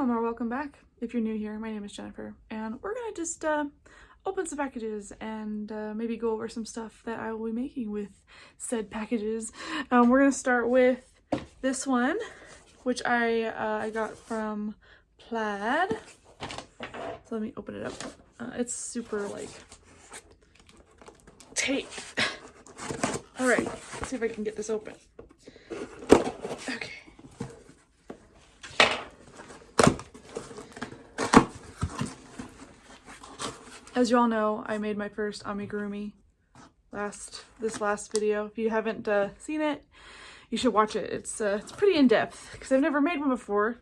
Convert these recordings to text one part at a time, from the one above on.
Welcome or welcome back. If you're new here, my name is Jennifer, and we're gonna just open some packages and maybe go over some stuff that I will be making with said packages. We're gonna start with this one, which I got from Plaid. So let me open it up. It's super like tape. All right, let's see if I can get this open. Okay. As you all know, I made my first amigurumi this last video. If you haven't seen it, you should watch it. It's pretty in-depth because I've never made one before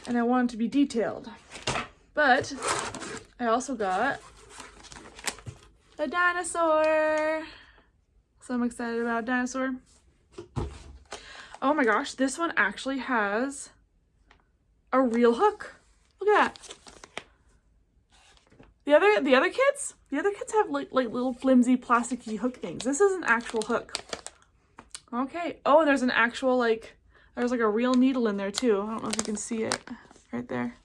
and I want it to be detailed. But I also got a dinosaur. So I'm excited about a dinosaur. Oh my gosh, this one actually has a real hook. Look at that. The other kits have like little flimsy plasticky hook things. This is an actual hook. Okay. Oh, and there's an actual there's like a real needle in there too. I don't know if you can see it right there.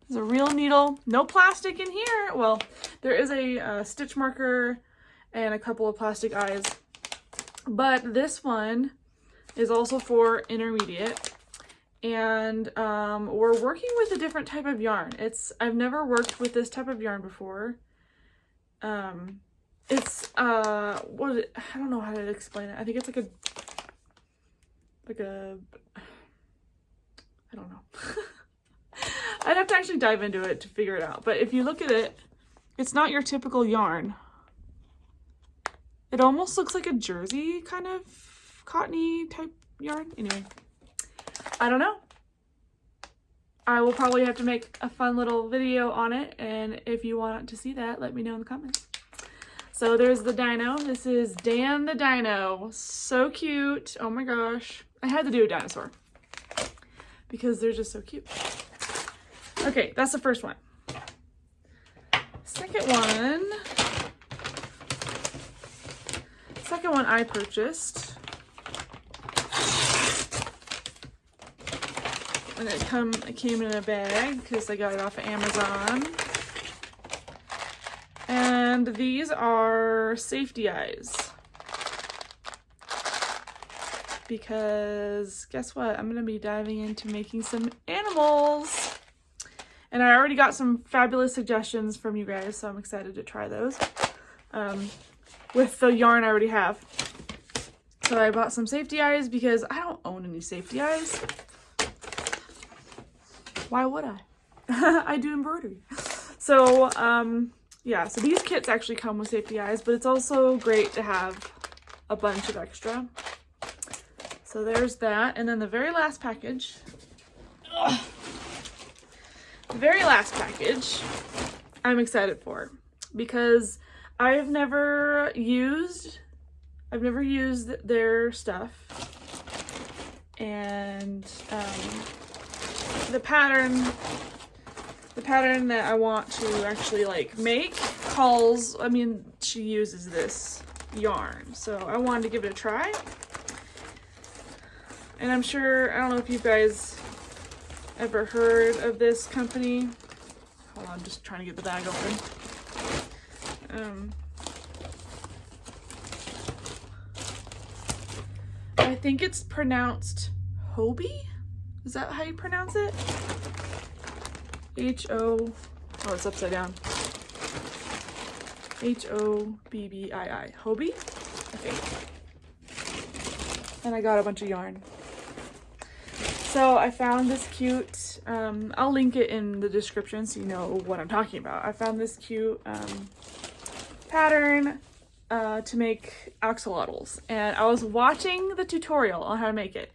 There's a real needle. No plastic in here. Well, there is a stitch marker and a couple of plastic eyes. But this one is also for intermediate. And we're working with a different type of yarn. I've never worked with this type of yarn before. I don't know how to explain it. I think it's I don't know. I'd have to actually dive into it to figure it out. But if you look at it, it's not your typical yarn. It almost looks like a jersey kind of cottony type yarn. Anyway. I don't know. I will probably have to make a fun little video on it, and if you want to see that, let me know in the comments. So there's the dino. This is Dan the Dino. So cute. Oh my gosh. I had to do a dinosaur because they're just so cute. Okay, that's the first one. Second one I purchased. And it came in a bag because I got it off of Amazon. And these are safety eyes. Because guess what? I'm going to be diving into making some animals. And I already got some fabulous suggestions from you guys, so I'm excited to try those. With the yarn I already have. So I bought some safety eyes because I don't own any safety eyes. Why would I? I do embroidery. So, yeah, so these kits actually come with safety eyes, but it's also great to have a bunch of extra. So there's that. And then the very last package, I'm excited for because I've never used their stuff. And, the pattern that I want to actually make she uses this yarn, so I wanted to give it a try. And I don't know if you guys ever heard of this company. Hold on, I'm just trying to get the bag open. I think it's pronounced Hobbii. Is that how you pronounce it? Oh, it's upside down. Hobbii. Hobbii? Okay. And I got a bunch of yarn. So I found this cute, I'll link it in the description so you know what I'm talking about. I found this cute pattern to make axolotls. And I was watching the tutorial on how to make it.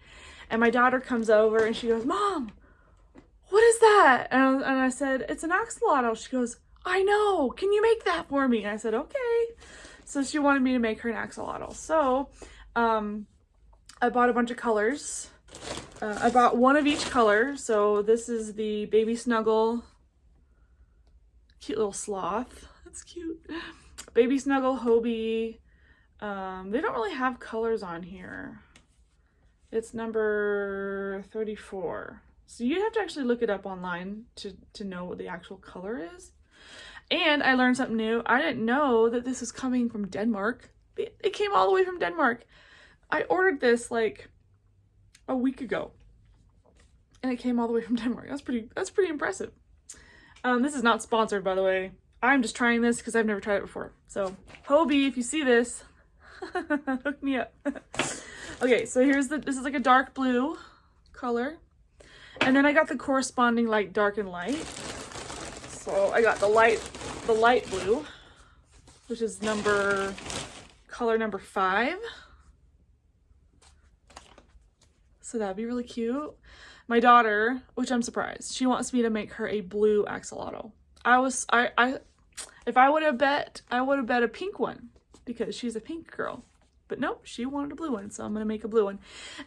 And my daughter comes over and she goes, "Mom, what is that?" And I said, "It's an axolotl." She goes, "I know. Can you make that for me?" And I said, "Okay." So she wanted me to make her an axolotl. So I bought a bunch of colors. I bought one of each color. So this is the baby snuggle. Cute little sloth. That's cute. Baby snuggle Hobbii. They don't really have colors on here. It's number 34. So you have to actually look it up online to know what the actual color is. And I learned something new. I didn't know that this is coming from Denmark. It came all the way from Denmark. I ordered this like a week ago. And it came all the way from Denmark. That's pretty impressive. This is not sponsored, by the way. I'm just trying this because I've never tried it before. So, Hobbii, if you see this, hook me up. Okay, so this is like a dark blue color. And then I got the corresponding like dark and light. So I got the light blue, which is color number 5. So that'd be really cute. My daughter, which I'm surprised, she wants me to make her a blue axolotl. If I would have bet, I would have bet a pink one because she's a pink girl. But nope, she wanted a blue one, so I'm gonna make a blue one.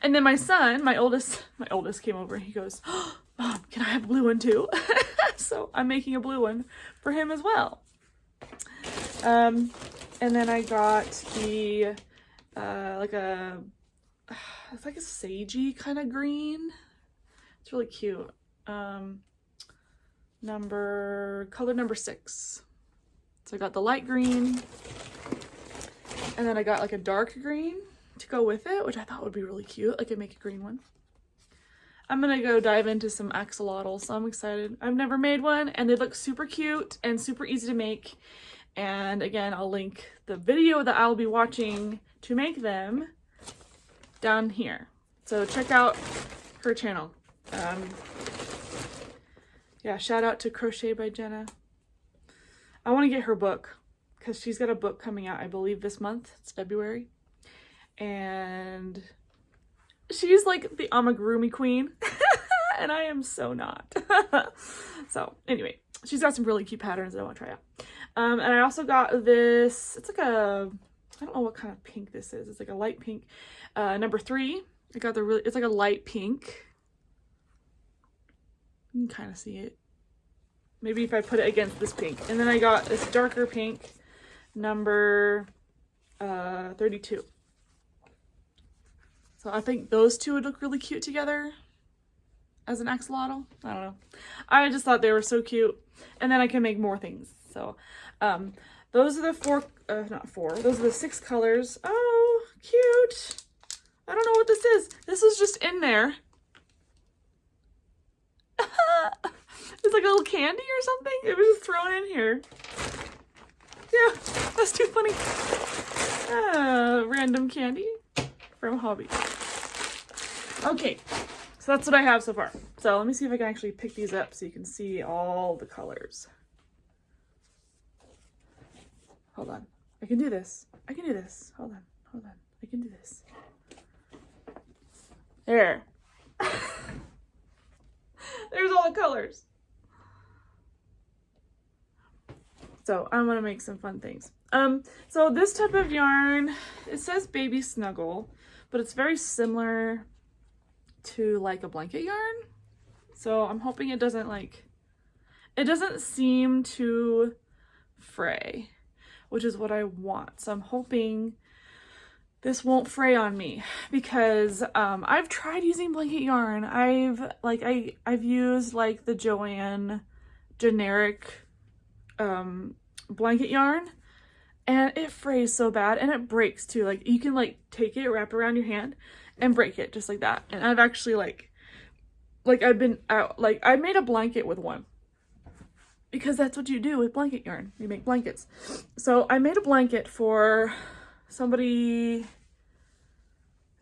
And then my son, my oldest came over and he goes, "Oh, Mom, can I have a blue one too?" So I'm making a blue one for him as well. And then I got the it's like a sagey kind of green. It's really cute. Color number 6. So I got the light green, and then I got like a dark green to go with it, which I thought would be really cute. I could make a green one. I'm gonna go dive into some axolotls, so I'm excited. I've never made one, and they look super cute and super easy to make. And again, I'll link the video that I'll be watching to make them down here. So check out her channel. Yeah, shout out to Crochet by Genna. I want to get her book because she's got a book coming out, I believe, this month. It's February. And she's like the Amigurumi queen. And I am so not. So anyway, she's got some really cute patterns that I want to try out. And I also got this, it's like I don't know what kind of pink this is. It's like a light pink. Number 3, I got it's like a light pink. You can kind of see it. Maybe if I put it against this pink. And then I got this darker pink, number 32. So I think those two would look really cute together as an axolotl. I don't know. I just thought they were so cute. And then I can make more things. So those are the those are the 6 colors. Oh, cute. I don't know what this is. This is just in there. It's like a little candy or something. It was just thrown in here. Yeah, that's too funny. Random candy from Hobbii. Okay, so that's what I have so far. So let me see if I can actually pick these up so you can see all the colors. Hold on. I can do this. I can do this. Hold on. Hold on. I can do this. There. There's all the colors. So I'm gonna make some fun things. So this type of yarn, it says baby snuggle, but it's very similar to like a blanket yarn. So I'm hoping it doesn't seem to fray, which is what I want. So I'm hoping this won't fray on me because I've tried using blanket yarn. I've used like the Joann generic blanket yarn, and it frays so bad, and it breaks too. Like you can like take it, wrap it around your hand, and break it just like that. And I've actually I made a blanket with one because that's what you do with blanket yarn. You make blankets. So I made a blanket for somebody.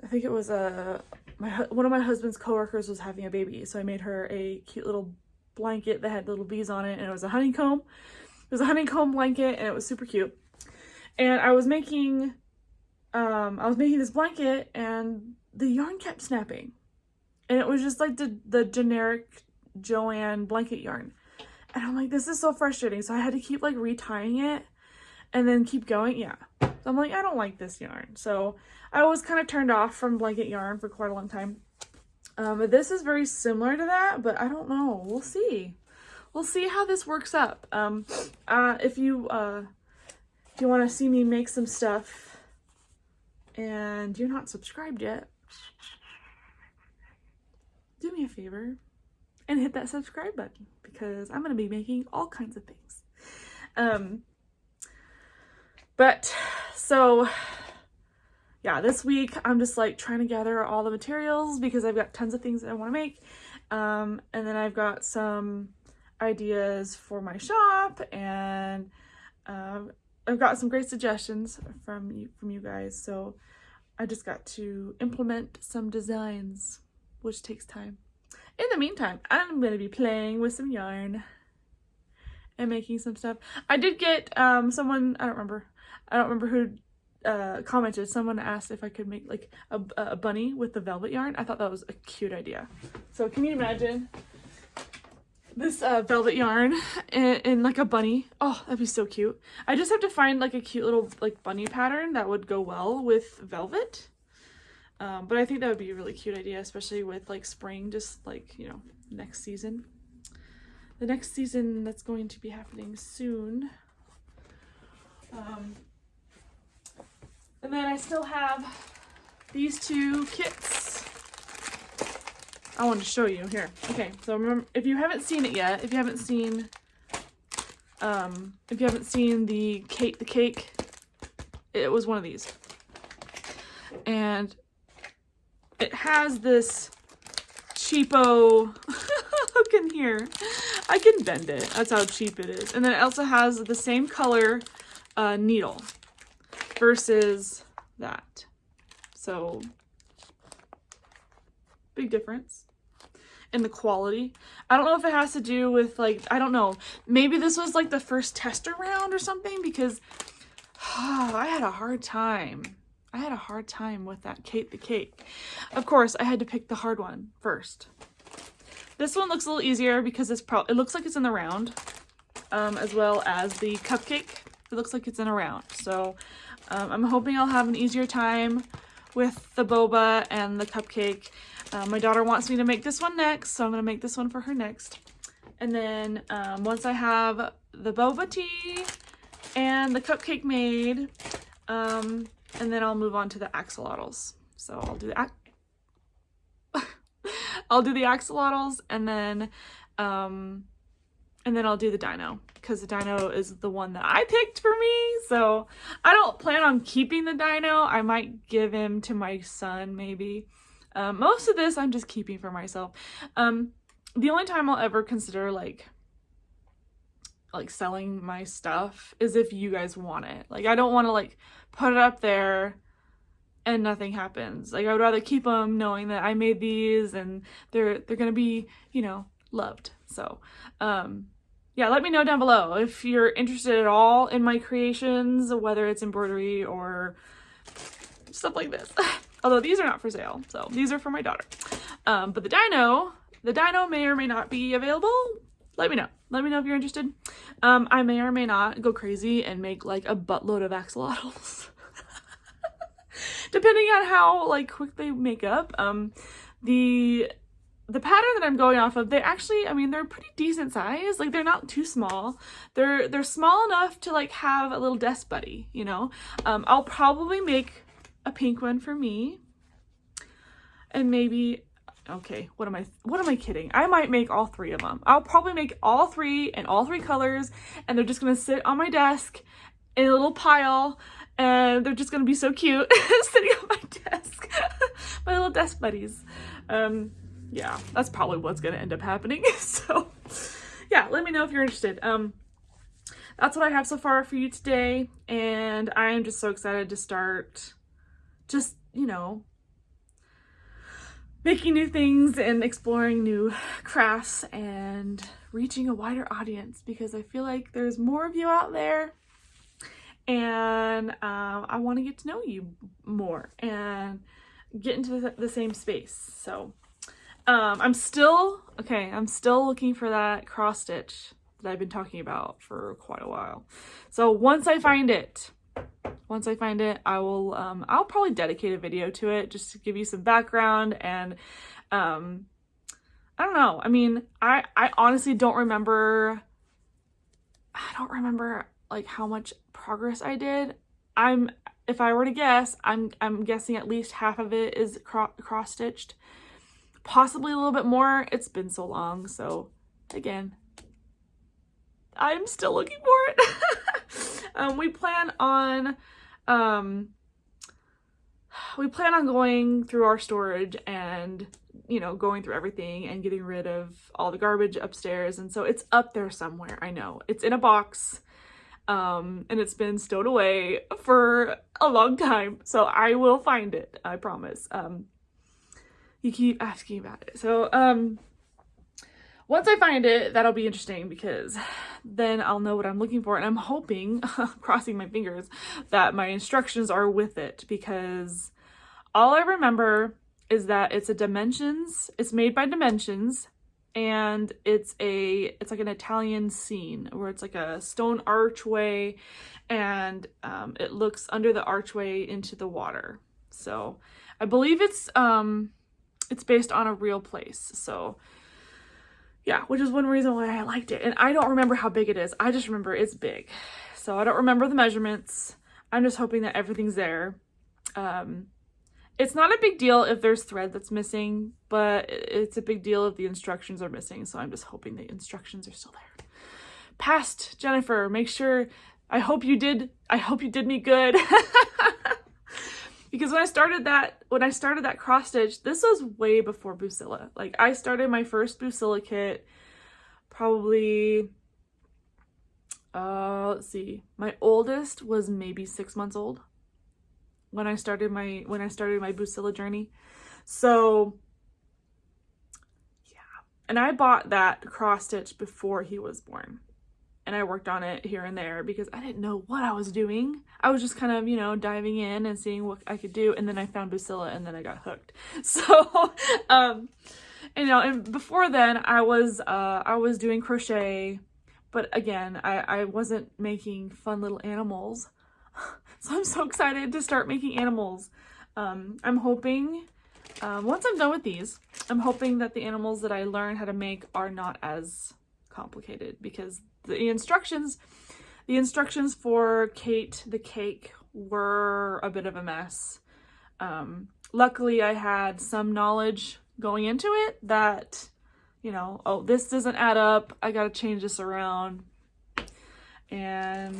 I think it was one of my husband's coworkers was having a baby, so I made her a cute little blanket that had little bees on it, and it was a honeycomb. It was a honeycomb blanket, and it was super cute. And I was making this blanket, and the yarn kept snapping, and it was just like the generic Joann blanket yarn. And I'm like, this is so frustrating. So I had to keep like retying it, and then keep going. Yeah. So I'm like, I don't like this yarn. So I was kind of turned off from blanket yarn for quite a long time. But this is very similar to that, but I don't know. We'll see. We'll see how this works up. If you want to see me make some stuff and you're not subscribed yet, do me a favor. and hit that subscribe button because I'm going to be making all kinds of things. But so yeah, this week I'm just like trying to gather all the materials because I've got tons of things that I want to make. And then I've got some ideas for my shop, and I've got some great suggestions from you guys. So I just got to implement some designs, which takes time. In the meantime, I'm going to be playing with some yarn and making some stuff. I did get someone, I don't remember who commented. Someone asked if I could make like a bunny with the velvet yarn. I thought that was a cute idea. So can you imagine this velvet yarn in like a bunny? Oh, that'd be so cute. I just have to find like a cute little like bunny pattern that would go well with velvet. But I think that would be a really cute idea, especially with like spring, just like, you know, next season. The next season that's going to be happening soon. And then I still have these two kits I wanted to show you here. Okay, so remember, if you haven't seen it yet, if you haven't seen the cake, it was one of these. And it has this cheapo hook in here. I can bend it. That's how cheap it is. And then it also has the same color needle versus that. So big difference in the quality. I don't know if it has to do with like, I don't know, maybe this was like the first tester round or something, because I had a hard time with that cake. Of course, I had to pick the hard one first. This one looks a little easier because it looks like it's in the round, as well as the cupcake. It looks like it's in a round. So I'm hoping I'll have an easier time with the boba and the cupcake. My daughter wants me to make this one next, so I'm going to make this one for her next. And then once I have the boba tea and the cupcake made, and then I'll move on to the axolotls. So I'll do that. I'll do the axolotls, and then I'll do the dino, because the dino is the one that I picked for me. So I don't plan on keeping the dino. I might give him to my son, maybe. Most of this I'm just keeping for myself. The only time I'll ever consider like selling my stuff is if you guys want it. Like, I don't want to like put it up there and nothing happens. Like, I would rather keep them knowing that I made these and they're gonna be, you know, loved. So yeah, let me know down below if you're interested at all in my creations, whether it's embroidery or stuff like this. Although these are not for sale, so these are for my daughter. But the dino may or may not be available. Let me know. Let me know if you're interested. I may or may not go crazy and make like a buttload of axolotls. Depending on how like quick they make up. The pattern that I'm going off of, they actually, I mean, they're pretty decent size. Like, they're not too small. They're small enough to like have a little desk buddy, you know. I'll probably make a pink one for me, and maybe, okay, what am I kidding? I might make all three of them. I'll probably make all three in all three colors, and they're just gonna sit on my desk in a little pile, and they're just gonna be so cute sitting on my desk. My little desk buddies. Yeah, that's probably what's gonna end up happening. So yeah, let me know if you're interested. That's what I have so far for you today, and I am just so excited to start just, you know, making new things and exploring new crafts and reaching a wider audience, because I feel like there's more of you out there, and I want to get to know you more and get into the same space. So I'm still looking for that cross stitch that I've been talking about for quite a while. So once I find it, I will I'll probably dedicate a video to it just to give you some background. And I don't know, I mean, I honestly don't remember like how much progress I did. If I were to guess, I'm guessing at least half of it is cross stitched. possibly a little bit more. It's been so long, so again, I'm still looking for it. We plan on going through our storage and, you know, going through everything and getting rid of all the garbage upstairs. And so it's up there somewhere. I know it's in a box, and it's been stowed away for a long time. So I will find it. I promise. You keep asking about it. So, once I find it, that'll be interesting because then I'll know what I'm looking for. And I'm hoping, crossing my fingers, that my instructions are with it, because all I remember is that it's made by Dimensions, and it's like an Italian scene where it's like a stone archway, and it looks under the archway into the water. So I believe it's based on a real place. So yeah, which is one reason why I liked it. And I don't remember how big it is. I just remember it's big. So I don't remember the measurements. I'm just hoping that everything's there. It's not a big deal if there's thread that's missing, but it's a big deal if the instructions are missing. So I'm just hoping the instructions are still there. Past Jennifer, make sure, I hope you did me good. Because when I started that cross stitch, this was way before Busilla. Like, I started my first Busilla kit probably, let's see, my oldest was maybe 6 months old when I started my Busilla journey. So yeah, and I bought that cross stitch before he was born. And I worked on it here and there because I didn't know what I was doing. I was just kind of, you know, diving in and seeing what I could do. And then I found Busilla, and then I got hooked. So, you know, and before then I was doing crochet, but again, I wasn't making fun little animals. So I'm so excited to start making animals. I'm hoping, once I'm done with these, I'm hoping that the animals that I learn how to make are not as complicated, because the instructions for Kate the cake were a bit of a mess. Luckily I had some knowledge going into it that, you know, oh, this doesn't add up, I gotta change this around. And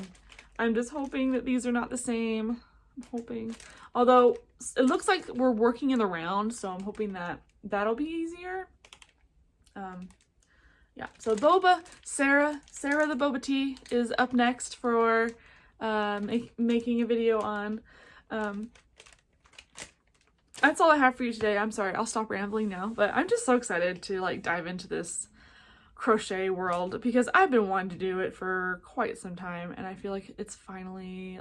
I'm just hoping that these are not the same. I'm hoping, although it looks like we're working in the round, so I'm hoping that that'll be easier. Yeah, so Boba, Sarah the Boba Tea is up next for making a video on. That's all I have for you today. I'm sorry, I'll stop rambling now, but I'm just so excited to like dive into this crochet world because I've been wanting to do it for quite some time, and I feel like it's finally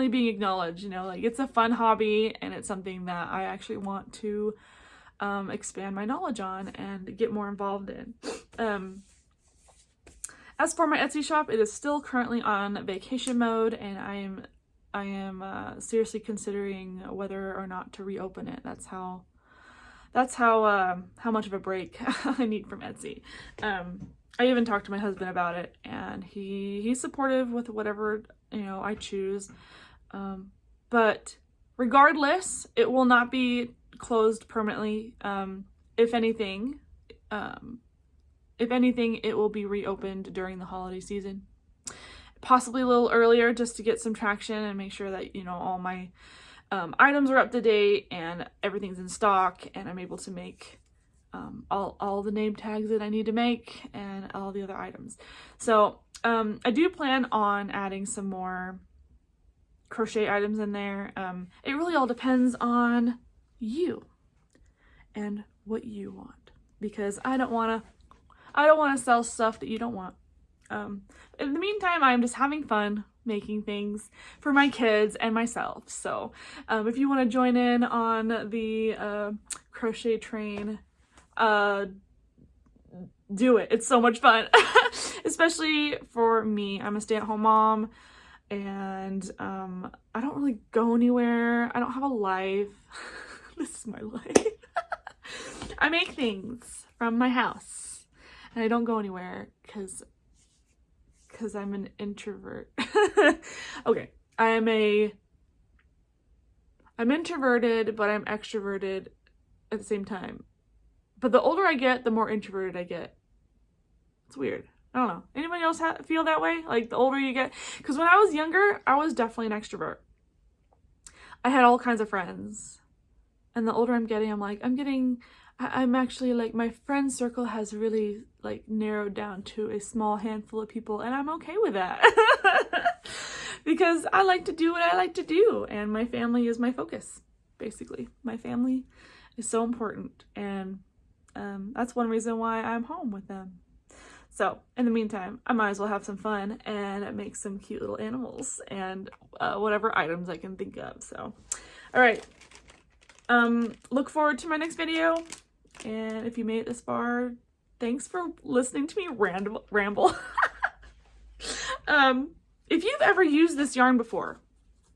being acknowledged, you know, like it's a fun hobby and it's something that I actually want to expand my knowledge on and get more involved in. As for my Etsy shop, it is still currently on vacation mode, and I am seriously considering whether or not to reopen it. That's how much of a break I need from Etsy. I even talked to my husband about it, and he's supportive with whatever, you know, I choose. But regardless, it will not be closed permanently. If anything, it will be reopened during the holiday season, possibly a little earlier, just to get some traction and make sure that, you know, all my items are up to date and everything's in stock, and I'm able to make all the name tags that I need to make and all the other items. So I do plan on adding some more crochet items in there. It really all depends on you and what you want, because I don't want to sell stuff that you don't want. In the meantime, I'm just having fun making things for my kids and myself. So if you want to join in on the crochet train, do it. It's so much fun. Especially for me. I'm a stay-at-home mom, and I don't really go anywhere. I don't have a life. This is my life. I make things from my house, and I don't go anywhere because I'm an introvert. Okay, I'm introverted, but I'm extroverted at the same time. But the older I get, the more introverted I get. It's weird. I don't know. Anybody else feel that way? Like the older you get? Because when I was younger, I was definitely an extrovert. I had all kinds of friends. And the older I'm getting, I'm actually like, my friend circle has really like narrowed down to a small handful of people, and I'm okay with that. Because I like to do what I like to do, and my family is my focus, basically. My family is so important, and that's one reason why I'm home with them. So in the meantime, I might as well have some fun and make some cute little animals and whatever items I can think of. So, all right. Look forward to my next video. And if you made it this far, thanks for listening to me ramble. If you've ever used this yarn before,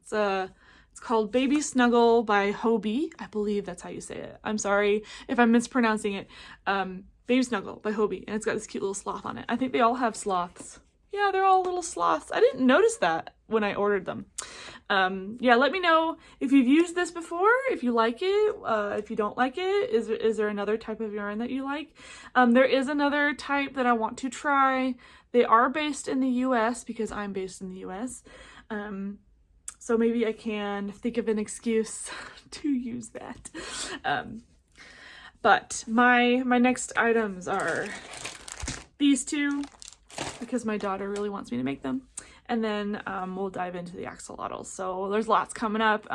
it's called Baby Snuggle by Hobbii. I believe that's how you say it. I'm sorry if I'm mispronouncing it. Baby Snuggle by Hobbii, and it's got this cute little sloth on it. I think they all have sloths. Yeah, they're all little sloths. I didn't notice that when I ordered them. Yeah, let me know if you've used this before, if you like it, if you don't like it. Is there another type of yarn that you like? There is another type that I want to try. They are based in the US because I'm based in the US. So maybe I can think of an excuse to use that. But my next items are these two, because my daughter really wants me to make them. And then we'll dive into the axolotls. So there's lots coming up.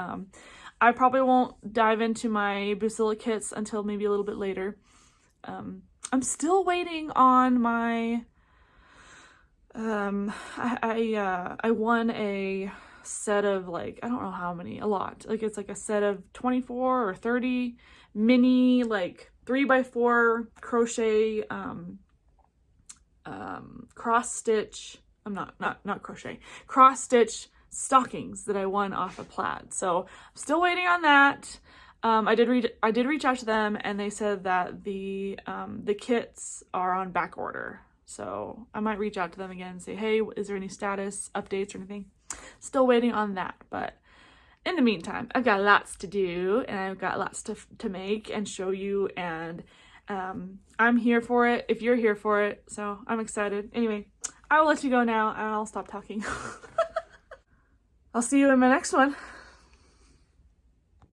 I probably won't dive into my Busilla kits until maybe a little bit later. I'm still waiting on my... I won a set of, like, I don't know how many, a lot. Like, it's like a set of 24 or 30 mini, like 3x4 crochet cross stitch, not crochet, cross stitch stockings that I won off a plaid. So I'm still waiting on that. I did reach out to them, and they said that the kits are on back order. So I might reach out to them again and say, hey, is there any status updates or anything? Still waiting on that. But in the meantime, I've got lots to do, and I've got lots to make and show you, and I'm here for it if you're here for it. So I'm excited. Anyway, I will let you go now, and I'll stop talking. I'll see you in my next one.